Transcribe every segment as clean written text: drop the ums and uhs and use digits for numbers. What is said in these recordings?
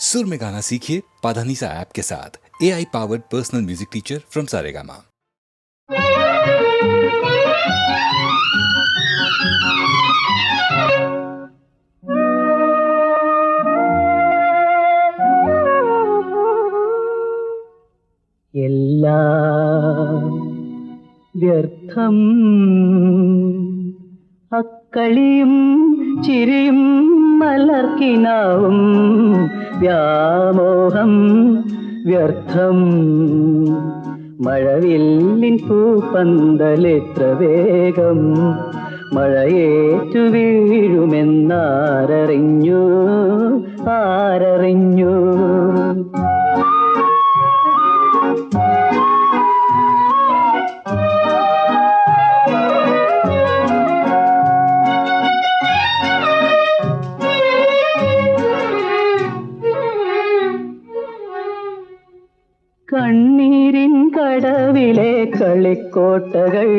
सुर में गाना सीखिए पाधानीसा ऐप के साथ। AI powered personal music teacher from Saregama. എല്ലാം വ്യർത്ഥം അക്കളിയും ചിരിയും മലർക്കിനാവും വ്യാമോഹം വ്യർത്ഥം മഴവില്ലിൻ പൂപ്പന്തലെത്ര വേഗം മഴയേറ്റു വീഴുമെന്നാരറിഞ്ഞു ആരറിഞ്ഞു. കണ്ണീരിൻ കടവിലെ കളിക്കോട്ടകൾ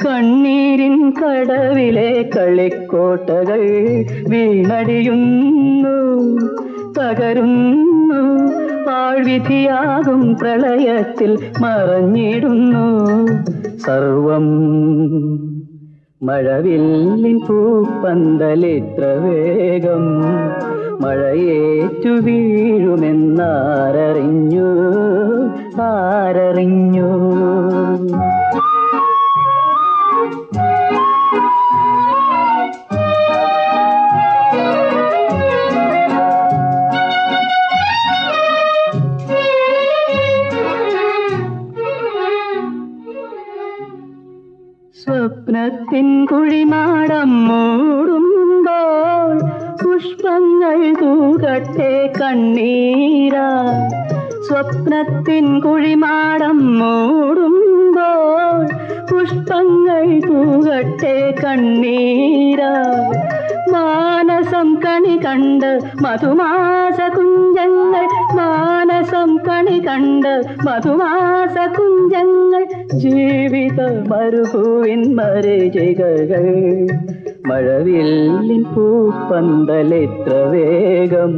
കണ്ണീരിൻ കടവിലെ കളിക്കോട്ടകൾ വീണടിയുന്നു തകരുന്നു ആഴ്വിധിയാകും പ്രളയത്തിൽ മറഞ്ഞിടുന്നു സർവം. മഴവില്ലിൻ പൂപ്പന്തലിത്ര വേഗം മഴയേറ്റു വീഴുമെന്നാരറിഞ്ഞു ആരറിഞ്ഞു. സ്വപ്നത്തിൻ കുഴിമാടം മൂടുമ്പോൾ പുഷ്പങ്ങൾ തൂകട്ടെ കണ്ണീരാ. സ്വപ്നത്തിൻ കുഴിമാടം മൂടുമ്പോൾ പുഷ്പങ്ങൾ തൂകട്ടെ കണ്ണീരാ. മാനസം കണി കണ്ട് മധുമാസ കുഞ്ചങ്ങൾ മാനസം കണി കണ്ട് മധുമാസ കുഞ്ചങ്ങൾ ജീവിത മരുഭൂവിൻ മരീചികകൾ മഴവില്ലിൻ പൂപ്പന്തലെത്ര വേഗം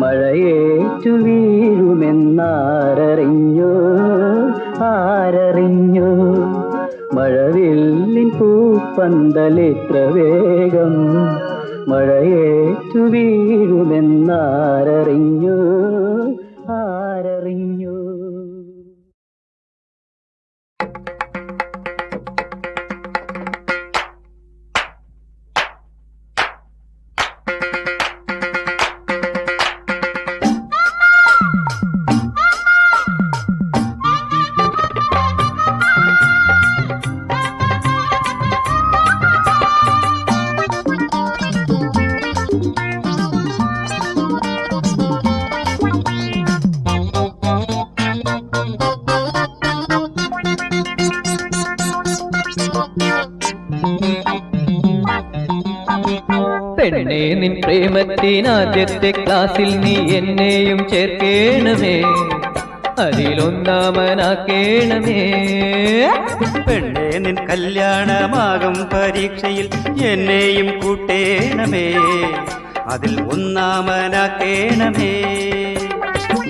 മഴയേറ്റു വീഴുമെന്നാരറിഞ്ഞു ആരറിഞ്ഞു. മഴവില്ലിൻ പൂപ്പന്തലെത്ര വേഗം മഴയേറ്റു വീഴുമെന്നാരറിഞ്ഞു ആരറിഞ്ഞു. പെണ്ണേ നിൻ പ്രേമത്തിനാദ്യത്തെ ക്ലാസ്സിൽ നീ എന്നെയും ചേർക്കേണമേ അതിലൊന്നാമനാക്കേണമേ. പെണ്ണേ നിൻ കല്യാണമാകും പരീക്ഷയിൽ എന്നെയും കൂട്ടേണമേ അതിൽ ഒന്നാമനാക്കേണമേ.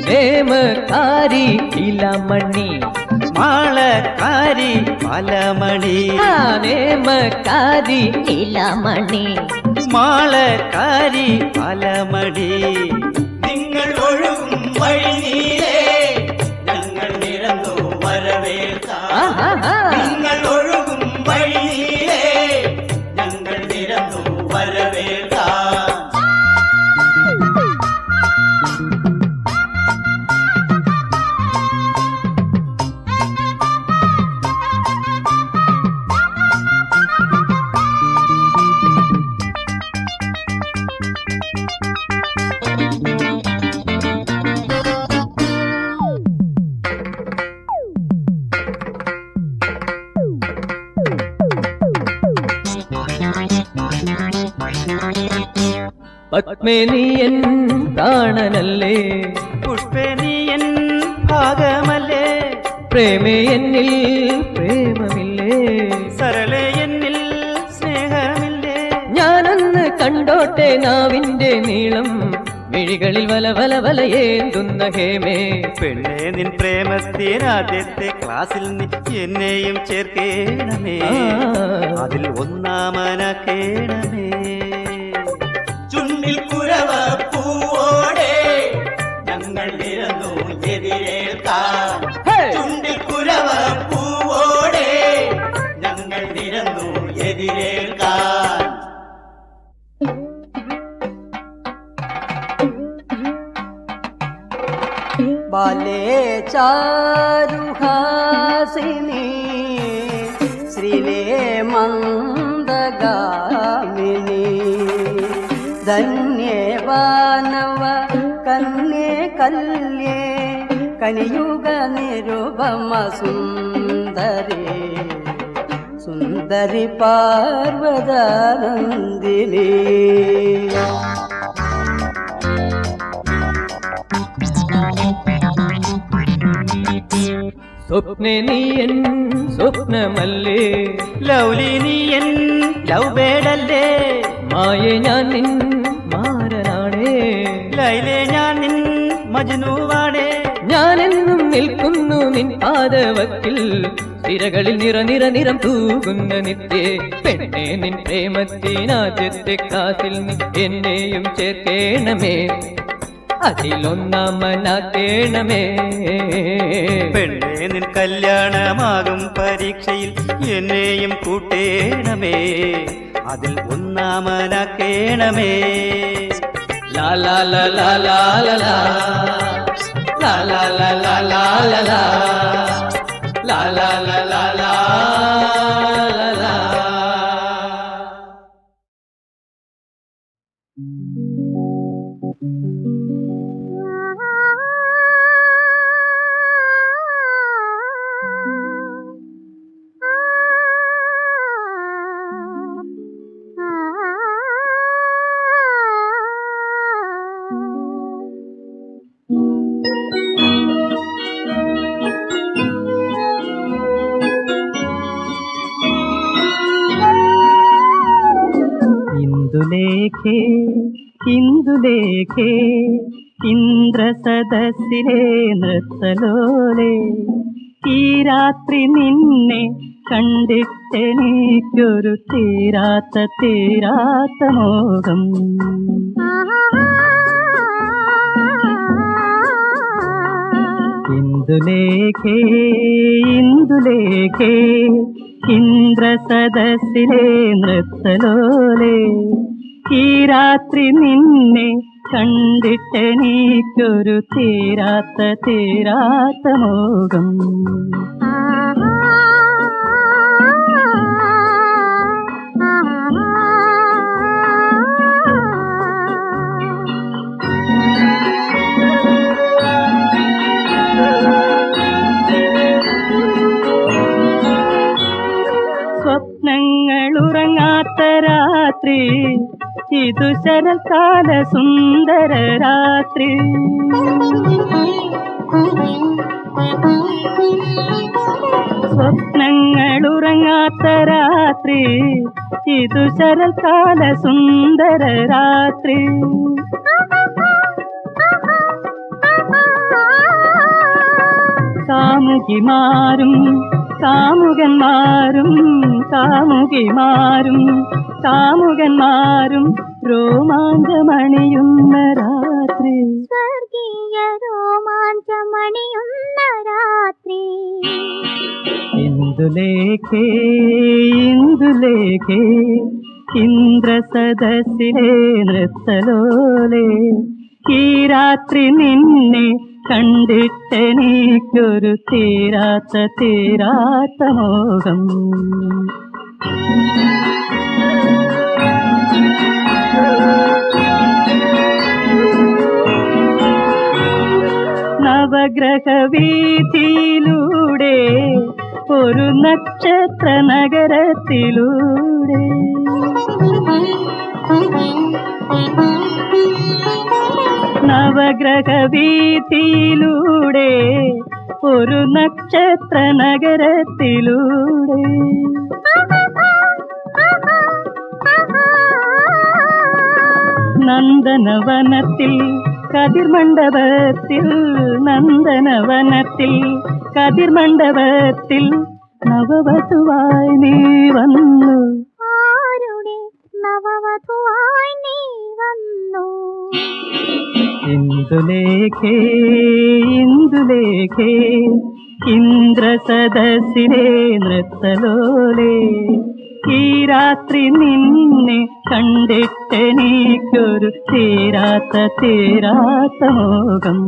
നേമക്കാരി ഇലമണി മാളക്കാരി പലമണി നേമക്കാരി ഇലമണി മാളക്കാരി പലമണി. നിങ്ങൾ ഒഴുകും വഴിനീളേ ഞങ്ങൾ നിരന്നു വരവേൽക്കാം. നിങ്ങൾ ഒഴുകും വഴിനീളേ ഞങ്ങൾ നിരന്നു വരവേൽക്കാം. പത്മേ നീ എൻ പ്രാണനല്ലേ പുഷ്പേ നീ എൻ ഭാഗമല്ലേ പ്രേമേ എന്നിൽ പ്രേമമില്ലേ സരളേ എന്നിൽ സ്നേഹമില്ലേ ഞാനൊന്ന് കണ്ടോട്ടെ നാവിന്റെ നീളം മിഴികളിൽ വല വല വലയേന്തുന്ന ഹേമേ. പെണ്ണെ നിൻ പ്രേമത്തിനാദ്യത്തെ ക്ലാസ്സിൽ നീ എന്നെയും ചേർക്കേണമേ, അതിൽ ഒന്നാമനാക്കേണമേ. ചുണ്ടിൽ കുരവ പൂവോടെ ഞങ്ങൾ നിരന്നു എതിരേൽക്കാം. ചുണ്ടിൽ കുരവ പൂവോടെ ഞങ്ങൾ നിരന്നു എതിരേൽക്കാം. बाले चारुहासिनी श्रीले मन्दगामिनी धन्ये वानव कन्ये कल्ये कलियुग निरुपम सुन्दरी सुन्दरी पार्वतनन्दिनी. സ്വപ്നെ നീ എൻ സ്വപ്നമല്ലേ, ലൗലി നീ എൻ ലവ് ബേഡല്ലേ, മായെ ഞാൻ നിൻ മാരനാണേ, ലൈലേ ഞാൻ നിൻ മജ്നുവാണേ. ഞാനെന്നും നിൽക്കുന്നു നിൻ പാദവക്കിൽ, സിരകളിൽ നിറ നിറ നിറം തൂകുന്ന നിത്യേ. പെണ്ണെ നിൻ പ്രേമത്തിനാദ്യത്തെ ക്ലാസ്സിൽ നീ എന്നെയും ചേർക്കേണമേ, അതിലൊന്നാമനാക്കേണമേ. പെണ്ണെ നിൻ കല്യാണമാകും പരീക്ഷയിൽ എന്നെയും കൂട്ടേണമേ, അതിൽ ഒന്നാമനാക്കേണമേ. ലാ ലാ ലാ ലാ ലാ ലാ ലാ ലാ ലാ ലാ ലാ ലാ ലാ ലാ ലാ ലാ ലാ ലാ ലാ. ഇന്ദുലേഖേ ഇന്ദുലേഖേ ഇന്ദ്രസദസ്സിലെ നൃത്തലോലേ, ഈ രാത്രി നിന്നെ കണ്ടിട്ടെനിക്കൊരു തീരാത്ത മോഹം. ഇന്ദുലേഖേ ഇന്ദുലേഖേ ഇന്ദ്രസദസ്സിലെ നൃത്തലോലേ, ഈ രാത്രി നിന്നെ കണ്ടിട്ടെനിക്കൊരു തീരാത്ത മോഹം. സ്വപ്നങ്ങളുറങ്ങാത്ത രാത്രി, ഇതു ശരൽക്കാല സുന്ദര രാത്രി. സ്വപ്നങ്ങളുറങ്ങാത്ത രാത്രി, ഇതു ശരൽക്കാല സുന്ദര രാത്രി. കാമുകിമാരും കാമുകന്മാരും കാമുകിമാരും കാമുകന്മാരും രോമാഞ്ചമണിയുന്ന രാത്രി, സ്വർഗീയ രോമാഞ്ചമണിയുന്ന രാത്രി. ഇന്ദുലേഖേ ഇന്ദുലേഖേ ഇന്ദ്രസദസ്സിലെ നൃത്തലോലേ, ഈ രാത്രി നിന്നെ കണ്ടിട്ടെനിക്കൊരു തീരാത്ത മോഹം. നവഗ്രഹവീഥിയിലൂടെ ഒരു നക്ഷത്ര നഗരത്തിലൂടെ, നവഗ്രഹവീഥിയിലൂടെ ഒരു നക്ഷത്ര നഗരത്തിലൂടെ. നന്ദനവനത്തിൽ കതിർമണ്ഡപത്തിൽ നന്ദനവനത്തിൽ കതിർമണ്ഡപത്തിൽ നവവധുവായി നീ വന്നു. ആരുടെ നവവധുവായി നീ വന്നു? ഇന്ദുലേഖേ ഇന്ദുലേഖേ ഇന്ദ്രസദസ്സിലെ നൃത്തലോലേ, ഈ രാത്രി നിന്നെ കണ്ടിട്ടെനിക്കൊരു തീരാത്ത മോഹം.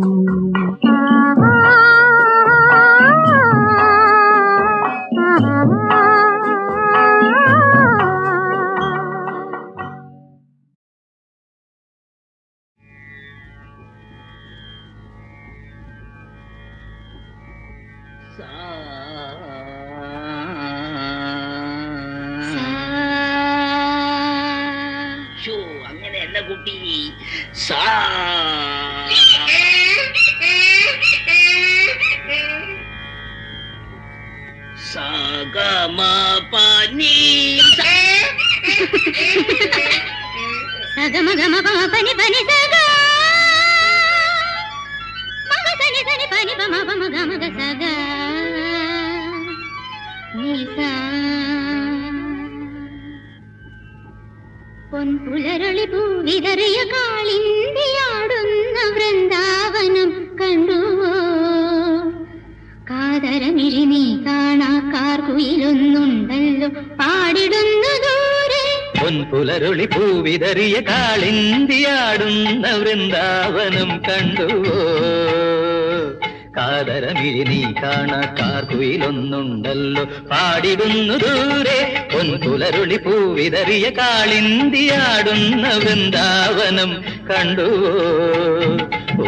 അങ്ങനെയല്ല കുട്ടി. പൊൻപുലരളി പൂവിതറിയ കാളിന്തിയാടുന്ന വൃന്ദാവനം കണ്ടുവോ? കാതരമിഴി നീ കാണാ കാർകുയിലൊന്നുണ്ടല്ലോ പാടിടുന്നു ദൂരെ. പൊൻപുലരൊളി പൂവിതറിയ കാളിന്തിയാടുന്ന വൃന്ദാവനം കണ്ടുവോ? കാതരമിഴി നീ കാണാ കാർകുയിലൊന്നുണ്ടല്ലോ പാടിടുന്നു ദൂരെ. പൊൻപുലരുളി പൂവിതറിയ കാളിന്തിയാടുന്ന വൃന്ദാവനം കണ്ടുവോ? ഓ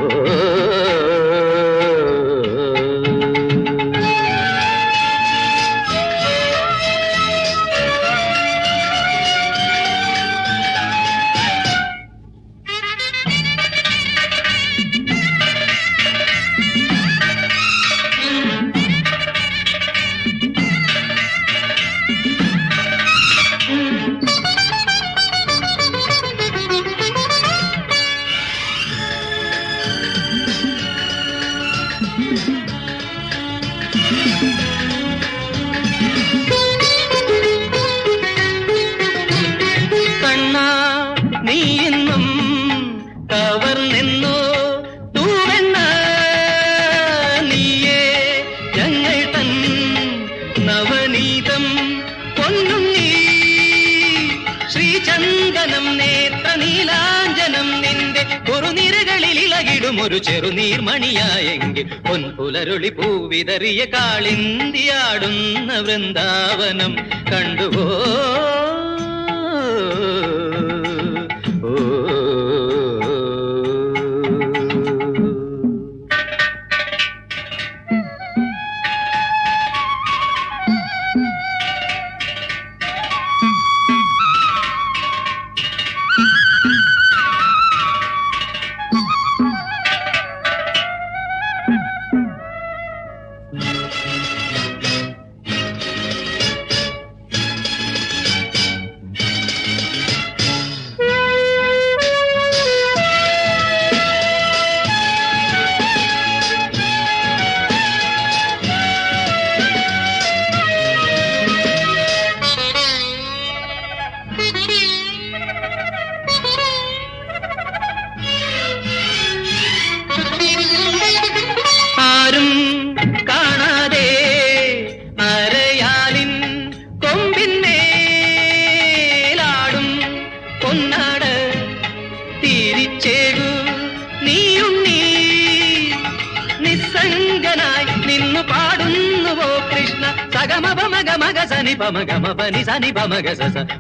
ഒരു ചെറുനീർമണിയായെങ്കിൽ പൊൻപുലരുളി പൂവിതറിയ കാളിന്തിയാടുന്ന വൃന്ദാവനം കണ്ടുവോ?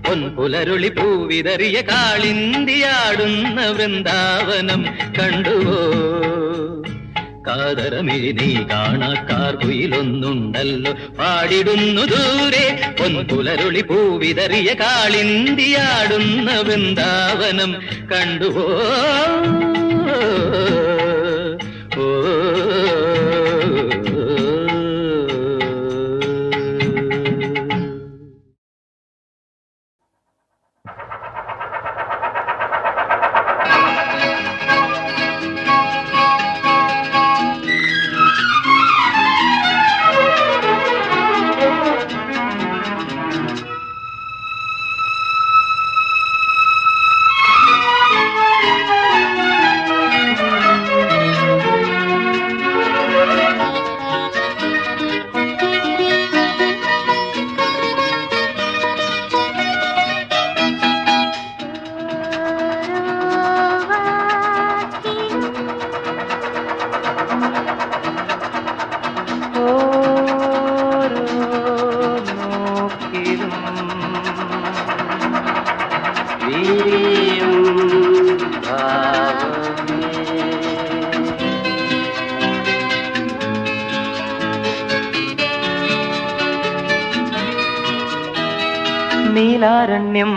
പൊൻപുലരുളി പൂവിതറിയ കാളിന്തിയാടുന്ന വൃന്ദാവനം കണ്ടുവോ? കാതരമിഴി നീ കാണാ കാർകുയിലൊന്നുണ്ടല്ലോ പാടിടുന്നു ദൂരെ. പൊൻപുലരുളി പൂവിതറിയ കാളിന്തിയാടുന്ന വൃന്ദാവനം കണ്ടുവോ? നീലാരണ്യം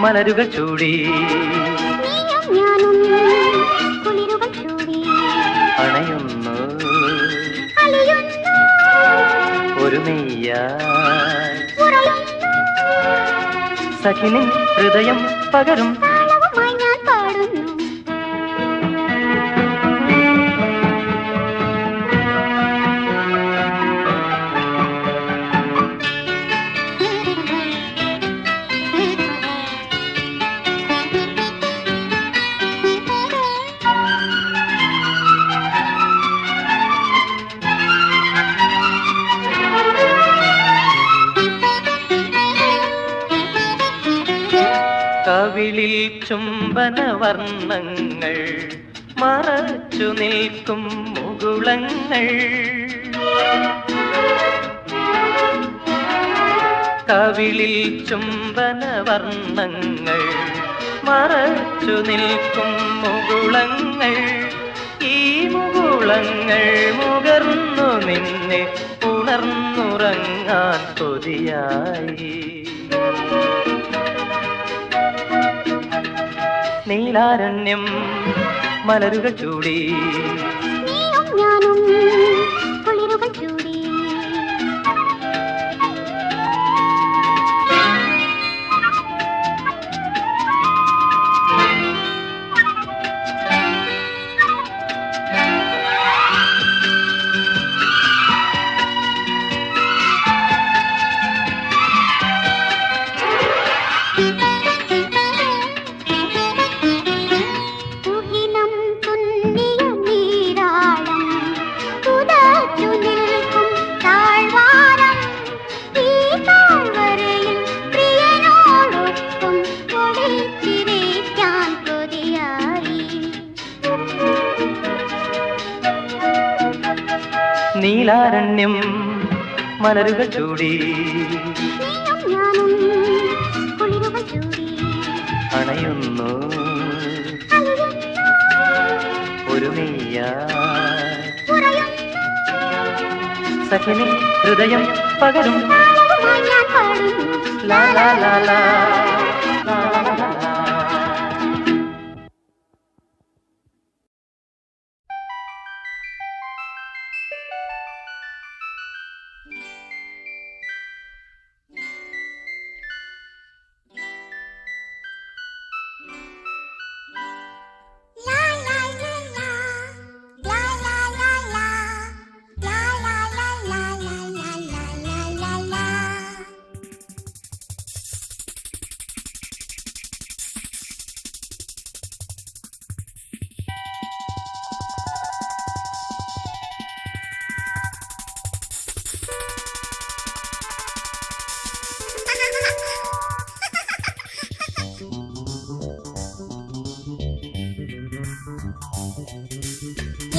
മലരുകൾ ചൂടി നീയും ഞാനും കുളിരുകൾ ചൂടി അണയുന്നു അലിയുന്നു ഒരു മെയ്യാ ഉറയുന്നു സഖിനിൻ ഹൃദയം പകരും താളവുമായി ഞാൻ പാടുന്നു കവിളിൽ ചുംബന വർണ്ണങ്ങൾ മറച്ചു നിൽക്കും മുകുളങ്ങൾ കവിളിൽ ചുംബന വർണ്ണങ്ങൾ മറച്ചു നിൽക്കും മുകുളങ്ങൾ ഈ മുകുളങ്ങൾ മുകർന്നു നിന്നെ ഉണർന്നുറങ്ങാൻ കൊതിയായി നീലാരണ്യം മലരുകൾ ചൂടി നീയും ഞാനും കുളിരുകൾ ചൂടി തുഹിനം തുന്നിയ നീരാളം തുതച്ചു നിൽക്കും താഴ്വാരം ഈ താഴ്വരയിൽ പ്രിയനോടൊപ്പം ഒളിച്ചിരിക്കാൻ കൊതിയായി നീലാരണ്യം മലരുകൾ ചൂടി നീയും ഞാനും കുളിരുകൾ ചൂടി അണയുന്നു അലിയുന്നു ഒരു മെയ്യാ ഉറയുന്നു സഖിനിൻ ഹൃദയം പകരും താളവുമായി ഞാൻ പാടുന്നു ലാ ലാ ലാ ലാ ലാ ലാ ലാ ലാ.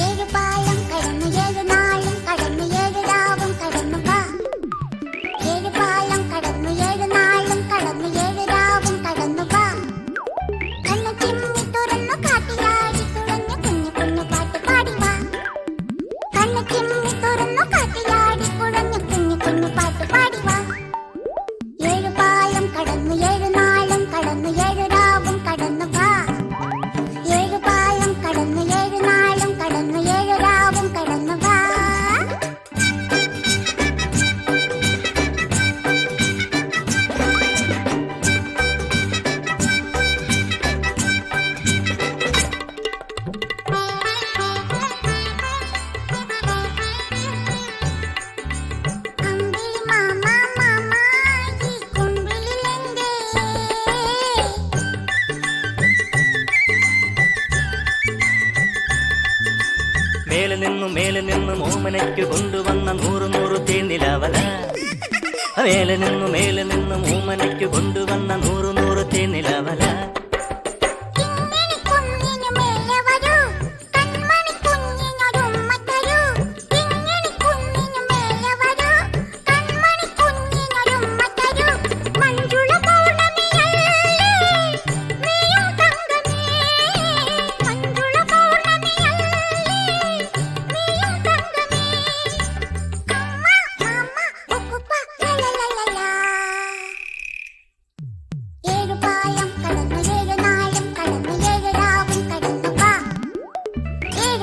ഏഴു പാലം കടന്നു ഏഴു നാളും കടന്നു ഏഴു രാവും കടന്നു വാ ഏഴു പാലം കടന്നു ഏഴു നാളും കടന്നു ഏഴു രാവും കടന്നു വാ കണ്ണു ചിമ്മി തുറന്നു കാട്ടിലാടി തുഴഞ്ഞു കുഞ്ഞു കുഞ്ഞു പാട്ട് പാടി വാ കണ്ണു ചിമ്മി തുറന്നു കാട്ടിലാടി കുഴഞ്ഞു കുഞ്ഞു കുഞ്ഞു പാട്ട് പാടി വാ ഏഴു പാലം കടന്നു ഏഴു നാളും കടന്നു ഏഴു രാവും കടന്നു വാ ഏഴു പാലം കടന്നു ഏഴു നാളും കടന്നു ഏഴു രാവും കടന്നു വാ അമ്പിളി മാമ മാമ ഈ കുമ്പിളിലെന്തേ മേലെ നിന്ന് ഓമനയ്ക്ക് കൊണ്ടുവന്ന നൂറ് നൂറ് തേനിലാവല മേലെ നിന്ന് ഓമനയ്ക്ക് കൊണ്ടുവന്ന നൂറ് നൂറ് തേനിലാവല ഇങ്ങനെ കുഞ്ഞിനു മേലെ വരൂ കൺമണി കുഞ്ഞിനൊരുമ്മ തരൂ ഇങ്ങനെ കുഞ്ഞിനു മേലെ വരൂ കൺമണി കുഞ്ഞിനൊരുമ്മ തരൂ മഞ്ജുള പൗർണമിയല്ലേ നീയും തങ്കമേ മഞ്ജുള പൗർണമിയല്ലേ നീയും തങ്കമേ അമ്മ മാമ ഉപ്പുപ്പ ലലലലല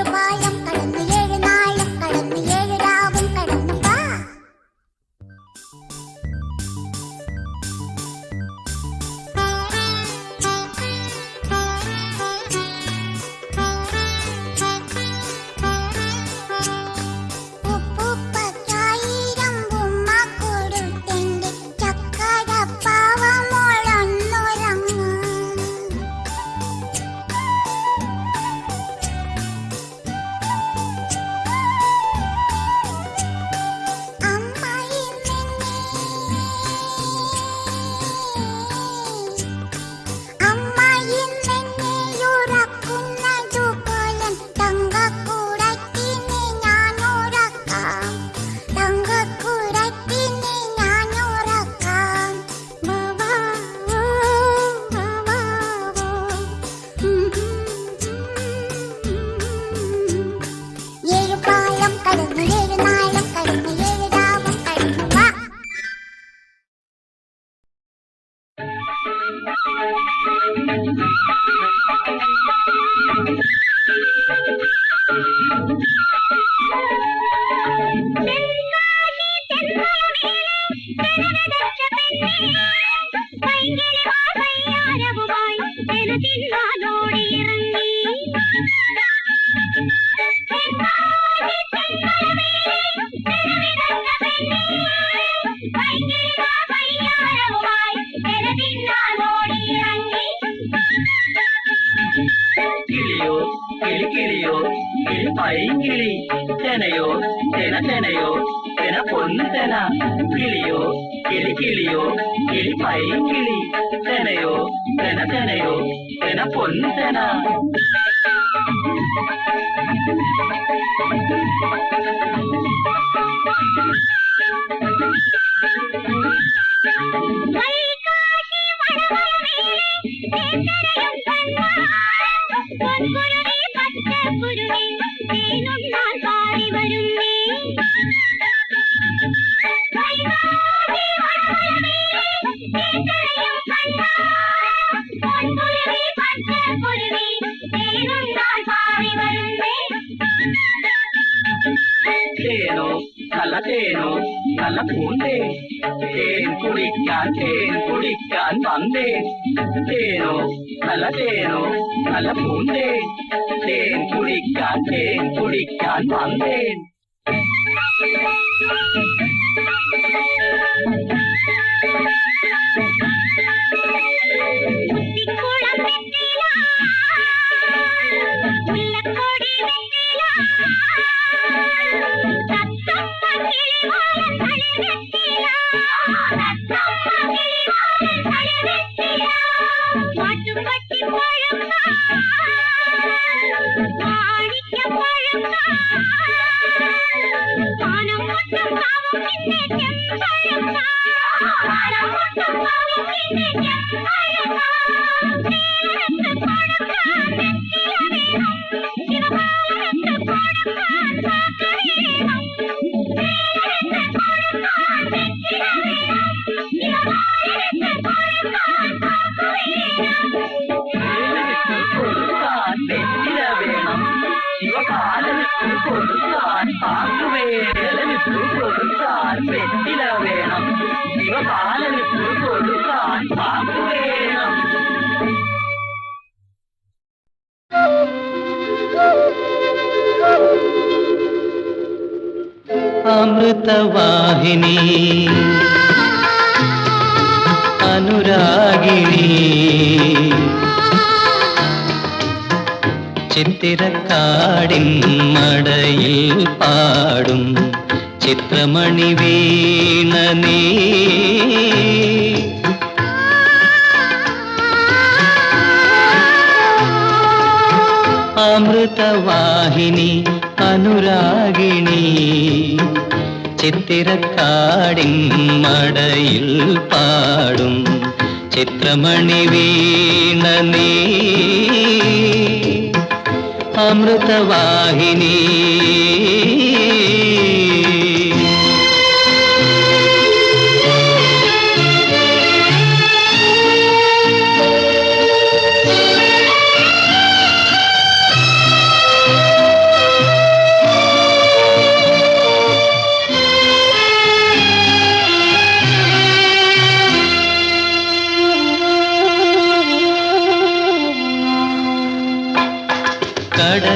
ഏഴുപാലം കടന്നു ഏഴു നാളും കടന്നു ഏഴു രാവും കടന്നു വാ. ഉപ്പുപ്പക്കായിരം ഉമ്മ കൊടുത്തെന്റെ ചക്കരപ്പാവമോളൊന്നുറങ്ങ്. അമ്മയിന്നെയുറക്കുന്നതുപോലെ തങ്കക്കുടത്തിനെ ഞാനുറക്കാം. തങ്കക്കുടത്തിനെ ഞാനുറക്കാം. വാവാവോ, വാവാവോ. ഏഴുപാലം കടന്നു ഏഴു നാളും കടന്നു ഏഴു രാവും കടന്നു വാ. കിളിയോ കിളിക്കിളിയോ കിളിപ്പൈങ്കിളി ചെനയോ ചെനയോ ചെന പൊന്നു ചെന കിളിയോ കിളിക്കിളിയോ കിളിപ്പൈങ്കിളി ചെനയോ ചെനയോ ചെന പൊന്നു ചെന തേനോ നല്ല തേനോ നല്ല പൂന്തേ തേൻ കുടിക്കാൻ വന്നേ തേനോ നല്ല പൂന്തേ തേൻ കുടിക്കാൻ വന്നേ അമൃതവാഹിനി അനുരാഗിണി ചിത്തിരക്കാടിൻ മടയിൽ പാടും ചിത്രമണി വീണ നീ അമൃതവാഹിനി അനുരാഗിണി ചിത്തിരക്കാടിൻ മടയിൽ പാടും ചിത്രമണി വീണ നീ അമൃതവാഹിനി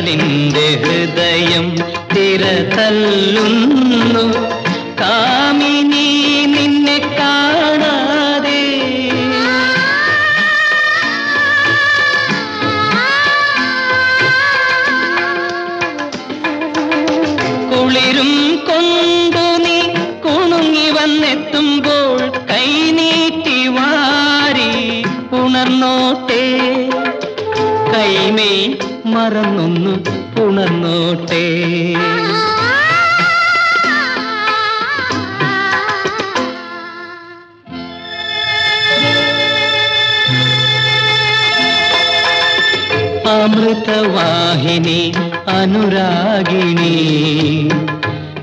കടലിന്റെ ഹൃദയം തിരതല്ലുന്നു കാമിനി നിന്നെ കാണാതെ. കുളിരും കൊണ്ടു നീ കുണുങ്ങി വന്നെത്തുമ്പോൾ കൈനീട്ടി വാരി ഉണർന്നോട്ടെ, കൈമേ മറന്നൊന്നു ഉണർന്നോട്ടെ. അമൃതവാഹിനി അനുരാഗിണി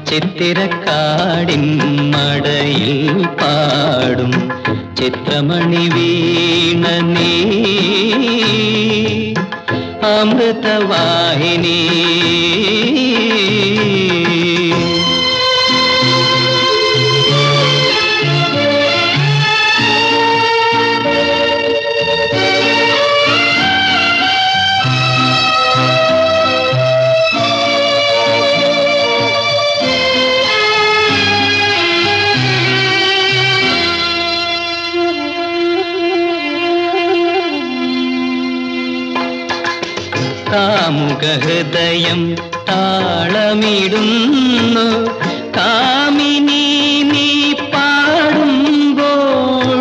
ചിത്തിരക്കാടിൻ മടയിൽ പാടും ചിത്രമണി വീണ നീ. അമൃതവാഹിനി കാമുകഹൃദയം താളമിടുന്നു കാമിനി നീ പാടുമ്പോൾ.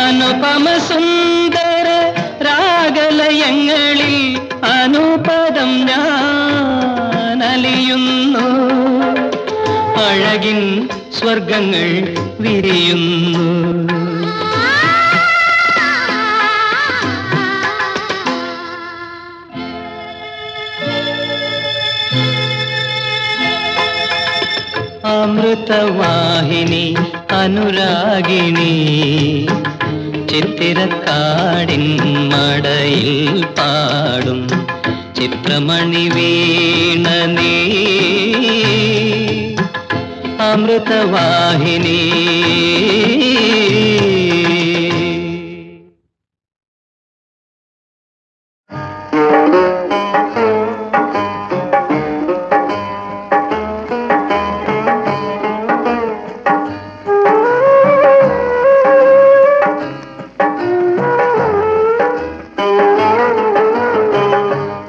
അനുപമ സുന്ദര രാഗലയങ്ങളിൽ അനുപദം ഞാൻ അലിയുന്നു, അഴകിൻ സ്വർഗങ്ങൾ വിരിയുന്നു. അമൃതവാഹിനി അനുരാഗിണി ചിത്തിരക്കാടിൻ മടയിൽ പാടും ചിത്രമണി വീണ നീ. അമൃതവാഹിനി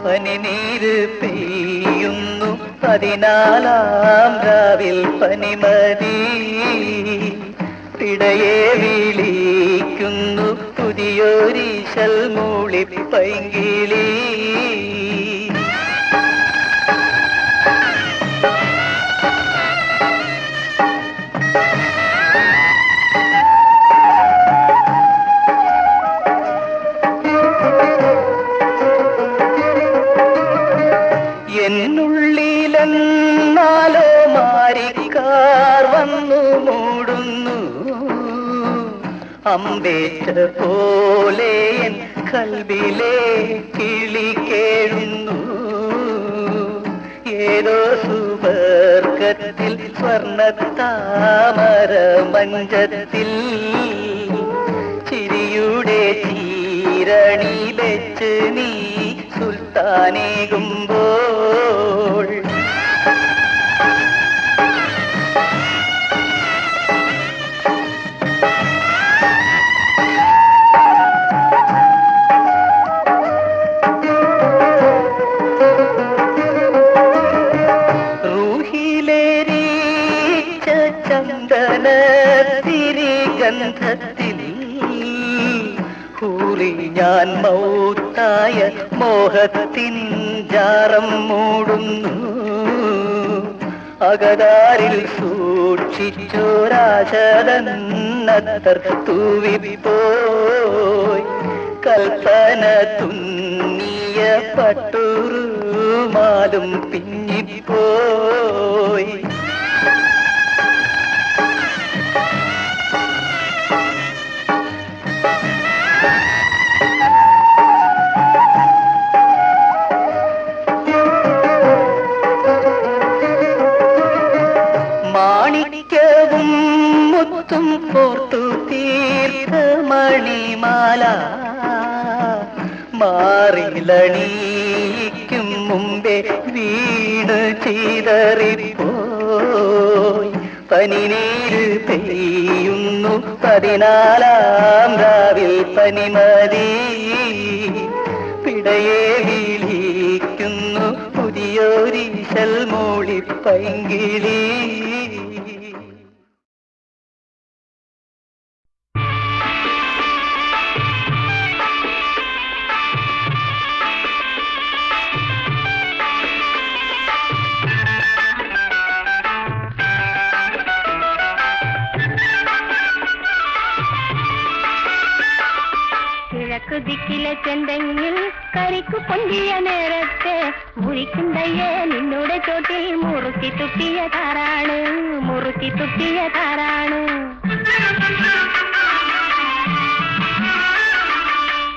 പനിനീര് പെയ്യുന്നു 14-ാം രാവിൽ പനിമതി ഇടയെ വിളിക്കുന്നു പുതിയൊരീശൽ മൂളിപ്പൈങ്കിളി. എന്നുള്ളിലെന്നാലോ മാരിക്കാർ വന്നു മൂടുന്നു, അമ്പേറ്റ പോലെ എൻ കൽബിലെ കിളി കേഴുന്നു. ഏതോ സുവർഗത്തിൽ സ്വർണ്ണത്താമര മഞ്ചത്തിൽ ചിരിയുടെ ചീരണി വെച്ച് നീ സുൽത്താനേകുമ്പോൾ റൂഹിലേരീച്ച ചന്ദന തിരിഗന്ധത്തിൽ ഹൂറി ഞാൻ മൗത്തായ മോഹത്തിൻ ജാറം മൂടുന്നു. അകതാരിൽ സൂക്ഷിച്ചോരാശതന്നത്തർ തൂവിപ്പോയി കൽപ്പന തുന്നിയ പട്ടുറുമാലും പിന്നിപ്പോയി. മാണിക്യവും മുത്തും കോർത്തു മണിമാല മാറിലണിയിക്കും മുമ്പേ വീണ് ചിതറിപ്പോയി പനിനീര് പെയ്യുന്നു 14-ാം രാവിൽ പനിമതി പിടയെ വിളിക്കുന്നു പുതിയൊരീശൽ മൂളിപ്പൈങ്കിളി. കിഴക്ക് ദിക്കിലെ ചെന്തെങ്ങിൽ കരിക്കു പൊന്തിയ നേരത്തെ മുറിക്കുന്തയ്യേ നിന്നോടെ ചോട്ടിൽ മുറുക്കി തുപ്പിയ താരാണ് മുറുക്കി തുപ്പിയ താരാണ്.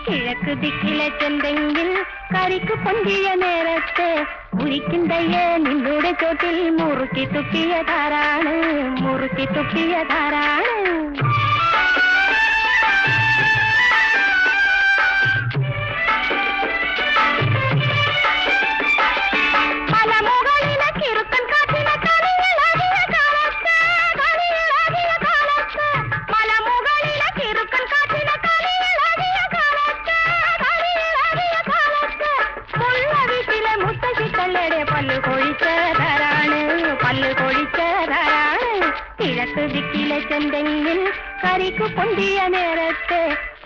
കിഴക്ക് ദിക്കിലെ ചെന്തെങ്ങിൽ കരിക്കു പൊന്തിയ നേരത്തെ മുറിക്കുന്തയ്യേ നിന്നോടെ ചോട്ടിൽ മുറുക്കി തുപ്പിയ താരാണ് മുറുക്കി തുപ്പിയ താരാണ്. കിഴക്ക് ദിക്കിലെ ചെന്തെങ്ങിൽ കരിക്കു പൊന്തിയ നേരത്തെ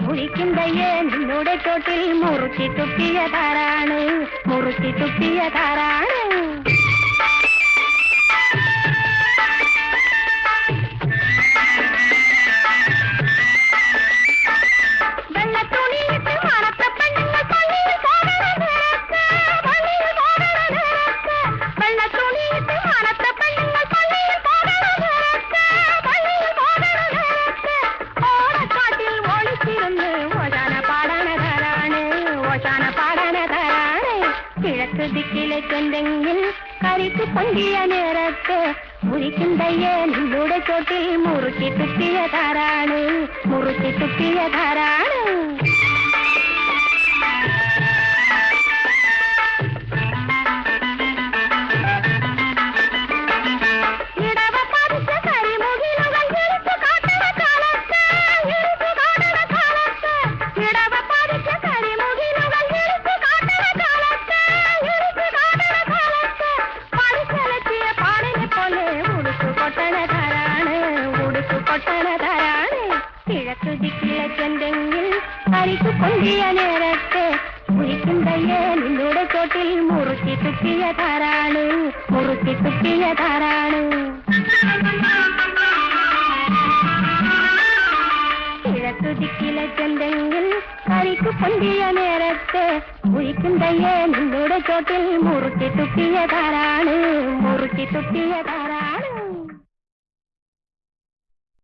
മുറിക്കുന്തയ്യേ നിന്നോടെ ചോട്ടിൽ മുറുക്കി തുപ്പിയ താരാണ് മുറുക്കി തുപ്പിയ താരാണ്. വെള്ളത്തുണിയിട്ട് മണത്ത പെണ്ണുങ്ങൾ പള്ളിയിൽ പോകണ നേരത്തെ വെള്ളത്തുണിയിട്ട് മണത്ത പെണ്ണുങ്ങൾ പള്ളിയിൽ പോകണ നേരത്തെ ഓണക്കാട്ടിൽ ഒളിച്ചിരുന്ന് ഓശാന പാടാനതാരാണ് ഓശാന പാടാനതാരാണ്. കിഴക്ക് ദിക്കിലെ ചെന്തെങ്ങിൽ കരിക്ക് പൊന്തിയ നേരത്തെ മുറിക്കുന്തയ്യേ നിന്നോടെ ചോട്ടിൽ മുറുക്കി തുപ്പിയ താരാണ് മുറുക്കി തുപ്പിയ താരാണ്. കിഴക്ക് ദിക്കിലെ ചെന്തെങ്ങിൽ കരിക്കു പൊന്തിയ നേരത്തെ മുറിക്കുന്തയ്യേ നിന്നോടെ ചോട്ടിൽ മുറുക്കി തുപ്പിയ താരാണ് മുറുക്കി തുപ്പിയ താരാണ്. കിഴക്ക് ദിക്കിലെ ചെന്തെങ്ങിൽ കരിക്കു പൊന്തിയ നേരത്തെ മുറിക്കുന്തയ്യേ നിന്നോടെ ചോട്ടിൽ മുറുക്കി തുപ്പിയ താരാണ് മുറുക്കി തുപ്പിയ താരാണ്.